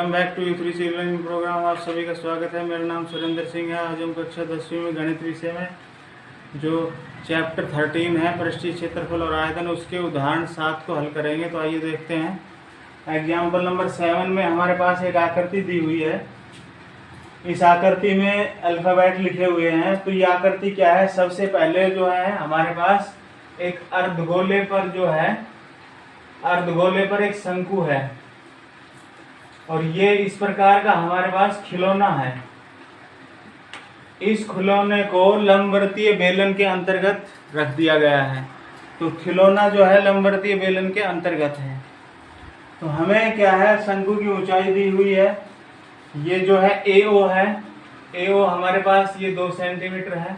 Welcome back to U3C learning program. आप सभी का स्वागत है। मेरा नाम सुरेंद्र सिंह है। आज हम कक्षा 10वीं में गणित विषय में जो चैप्टर 13 है पृष्ठीय क्षेत्रफल और आयतन, उसके उदाहरण 7 को हल करेंगे। तो आइए देखते हैं। एग्जाम्पल नंबर 7 में हमारे पास एक आकृति दी हुई है। इस आकृति में अल्फाबेट लिखे हुए हैं। तो ये आकृति क्या है? सबसे पहले जो है हमारे पास एक अर्धगोले पर एक शंकु है और ये इस प्रकार का हमारे पास खिलौना है। इस खिलौने को लंबवृत्तीय बेलन के अंतर्गत रख दिया गया है। तो खिलौना जो है लंबवृत्तीय बेलन के अंतर्गत है। तो हमें क्या है, शंकु की ऊंचाई दी हुई है। ये जो है AO है। AO हमारे पास ये 2 सेंटीमीटर है।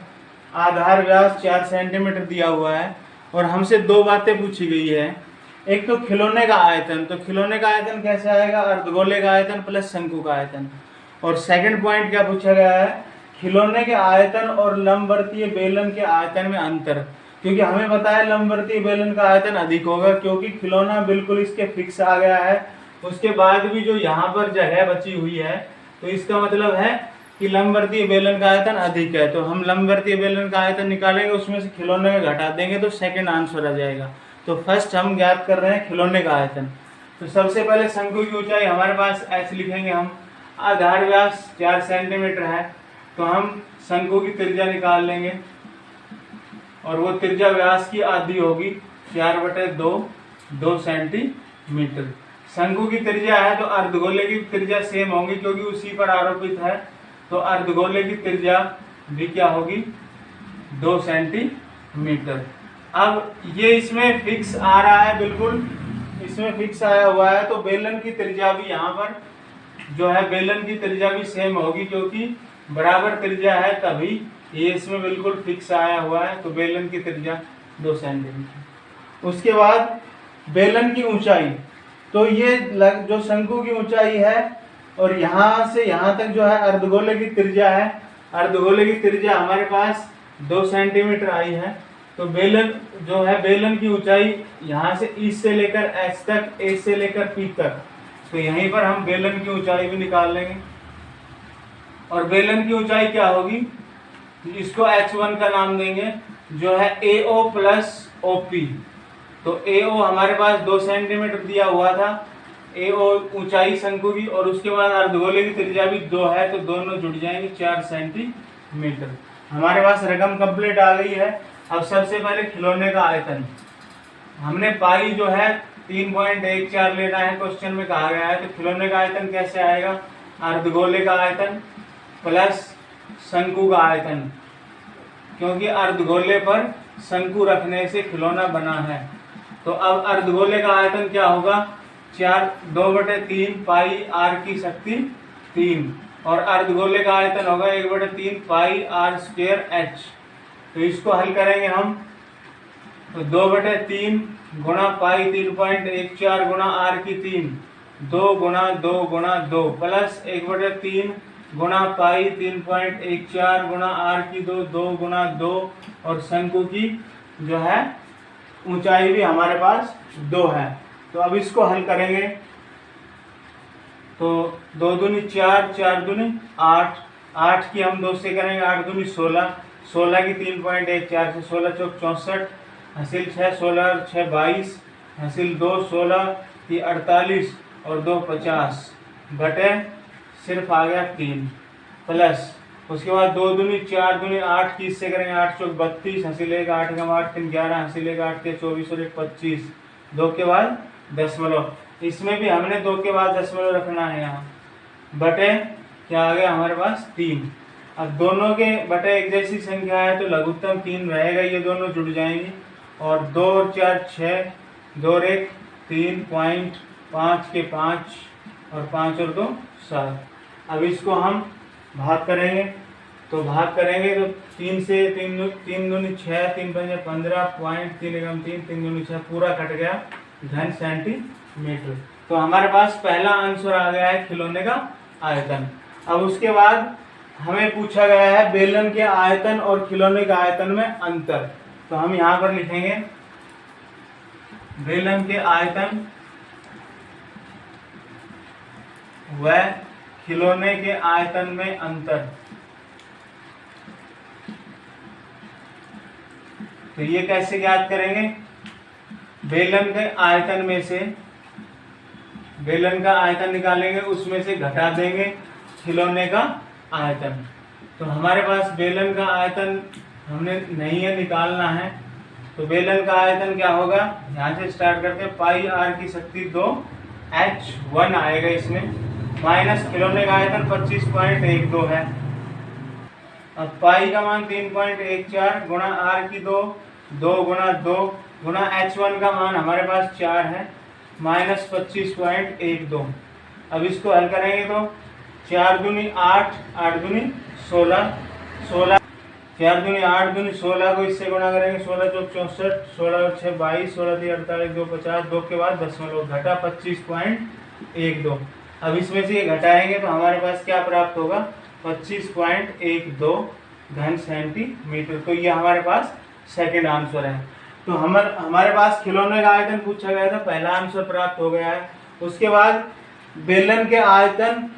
आधार व्यास 4 सेंटीमीटर दिया हुआ है और हमसे 2 बातें पूछी गई है। एक तो खिलौने का आयतन। तो खिलौने का आयतन कैसे आएगा? अर्धगोले का आयतन प्लस शंकु का आयतन। और सेकंड पॉइंट क्या पूछा गया है? खिलौने के आयतन और लंबवृत्तीय बेलन के आयतन में अंतर। क्योंकि हमें पता है लंबवृत्तीय बेलन का आयतन अधिक होगा, क्योंकि खिलौना बिल्कुल इसके फिक्स आ गया है। उसके बाद भी जो यहाँ पर जगह बची हुई है, तो इसका मतलब है कि लंबवृत्तीय बेलन का आयतन अधिक है। तो हम लंबवृत्तीय बेलन का आयतन निकालेंगे, उसमें से खिलौने का घटा देंगे तो सेकंड आंसर आ जाएगा। तो फर्स्ट हम ज्ञात कर रहे हैं खिलौने का आयतन। तो सबसे पहले शंकु की ऊंचाई हमारे पास h लिखेंगे हम। आधार व्यास 4 सेंटीमीटर है। तो हम शंकु की त्रिज्या निकाल लेंगे और वो त्रिज्या व्यास की आधी होगी, 4/2 सेंटीमीटर। शंकु की त्रिज्या है तो अर्धगोले की त्रिज्या सेम होगी, क्योंकि उसी पर आरोपित है। तो अर्धगोले की त्रिज्या भी क्या होगी? 2 सेंटीमीटर। अब ये इसमें फिक्स आ रहा है, बिल्कुल इसमें फिक्स आया हुआ है। तो बेलन की त्रिज्या भी यहाँ पर जो है बेलन की त्रिज्या भी सेम होगी, क्योंकि बराबर त्रिज्या है तभी ये इसमें बिल्कुल फिक्स आया हुआ है। तो बेलन की त्रिज्या 2 सेंटीमीटर। उसके बाद बेलन की ऊंचाई। तो ये जो शंकु की ऊंचाई है और यहाँ से यहाँ तक जो है अर्धगोले की त्रिज्या है। अर्धगोले की त्रिज्या हमारे पास 2 सेंटीमीटर आई है। तो बेलन जो है बेलन की ऊंचाई यहाँ से E से लेकर H तक, A से लेकर P तक। तो यहीं पर हम बेलन की ऊंचाई भी निकाल लेंगे। और बेलन की ऊंचाई क्या होगी? इसको H1 का नाम देंगे, जो है AO प्लस OP। तो AO हमारे पास 2 सेंटीमीटर दिया हुआ था, AO ऊंचाई शंकु की, और उसके बाद अर्धगोले की त्रिज्या भी 2 है। तो दोनों जुड़ जाएंगे 4 सेंटीमीटर। हमारे पास रकम कंप्लीट आ गई है। अब सबसे पहले खिलौने का आयतन। हमने पाई जो है 3.14 लेना है, क्वेश्चन में कहा गया है। तो खिलौने का आयतन कैसे आएगा? अर्धगोले का आयतन प्लस शंकु का आयतन, क्योंकि अर्धगोले पर शंकु रखने से खिलौना बना है। तो अब अर्धगोले का आयतन क्या होगा? 2/3 पाई r की शक्ति 3, और अर्धगोले का आयतन होगा 1/3 पाई r² h। तो इसको हल करेंगे हम। तो 2/3 गुणा पाई 3.14 गुणा r की 3, 2 गुणा 2 गुणा 2, प्लस 1/3 गुणा पाई 3.14 गुणा r की 2, 2 गुणा 2, और शंकु की जो है ऊंचाई भी हमारे पास 2 है। तो अब इसको हल करेंगे। तो 2 दूनी 4, 4 दूनी 8, 8 की हम 2 से करेंगे, 8 दूनी 16, 16 की 3.14 से 16 चौक 64, हासिल 6, 16 और 6 22, हासिल 2, 16 की 48 और 2 50 बटे सिर्फ आ गया 3, प्लस उसके बाद 2 दूनी 4 दूनी 8 की इससे करेंगे, 8 चौक 32, हासिल 1, 8 कम 8 3 11, हासिल 1, 8 के 24 और 1 25, 2 के बाद दशमलव। इसमें भी हमने 2 के बाद दशमलव रखना है यहाँ, बटे क्या आ गया हमारे पास 3। अब दोनों के बटे एक जैसी संख्या है तो लघुत्तम 3 रहेगा, ये दोनों जुड़ जाएंगे। और 2 और 4 6, 2 और 1 3.5 के 5, और 5 और 2 7। अब इसको हम भाग करेंगे। तो भाग करेंगे तो 3 से 3 दूनी 6, 3 पंजे 15, पॉइंट 3 एकम 3, 3 दूनी 6, पूरा कट गया घन सेंटीमीटर। तो हमारे पास पहला आंसर आ गया है खिलौने का आयतन। अब उसके बाद हमें पूछा गया है बेलन के आयतन और खिलौने के आयतन में अंतर। तो हम यहाँ पर लिखेंगे बेलन के आयतन व खिलौने के आयतन में अंतर। तो ये कैसे ज्ञात करेंगे? बेलन के आयतन में से बेलन का आयतन निकालेंगे, उसमें से घटा देंगे खिलौने का आयतन। तो हमारे पास बेलन का आयतन हमने नहीं है, निकालना है। तो बेलन का आयतन क्या होगा? यहाँ से स्टार्ट करते हैं। पाई आर की शक्ति 2 H1 आएगा इसमें, माइनस खिलौने का आयतन 25.12 है। अब पाई का मान 3.14 गुणा आर की 2 गुणा 2 गुणा H1 का मान हमारे पास 4 है, माइनस 25.12। अब इसको हल करेंगे तो 4 दूनी 8, 8 दूनी 16, 4 दूनी 8 दूनी 16 को इससे गुणा करेंगे, 16 चौक 64, 16 और 6 22, 16 3 48, 2 50, 2 के बाद दशमलव घटा 25.12। अब इसमें से ये घटाएंगे तो हमारे पास क्या प्राप्त होगा? 25.12 घन सेंटीमीटर। तो ये हमारे पास सेकंड आंसर है। तो हमारे पास खिलौने का आयतन पूछा गया था, पहला आंसर प्राप्त हो गया है। उसके बाद बेलन के आयतन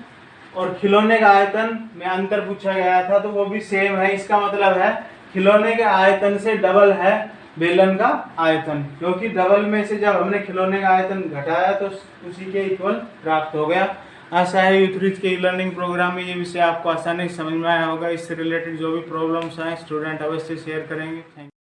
और खिलौने का आयतन में अंतर पूछा गया था, तो वो भी सेम है। इसका मतलब है खिलौने के आयतन से डबल है बेलन का आयतन, क्योंकि डबल में से जब हमने खिलौने का आयतन घटाया तो उसी के इक्वल प्राप्त हो गया। आशा है यूथरीच के लर्निंग प्रोग्राम में ये विषय आपको आसानी से समझ में आया होगा। इससे रिलेटेड जो भी प्रॉब्लम्स आए स्टूडेंट अवश्य शेयर करेंगे। Thank you.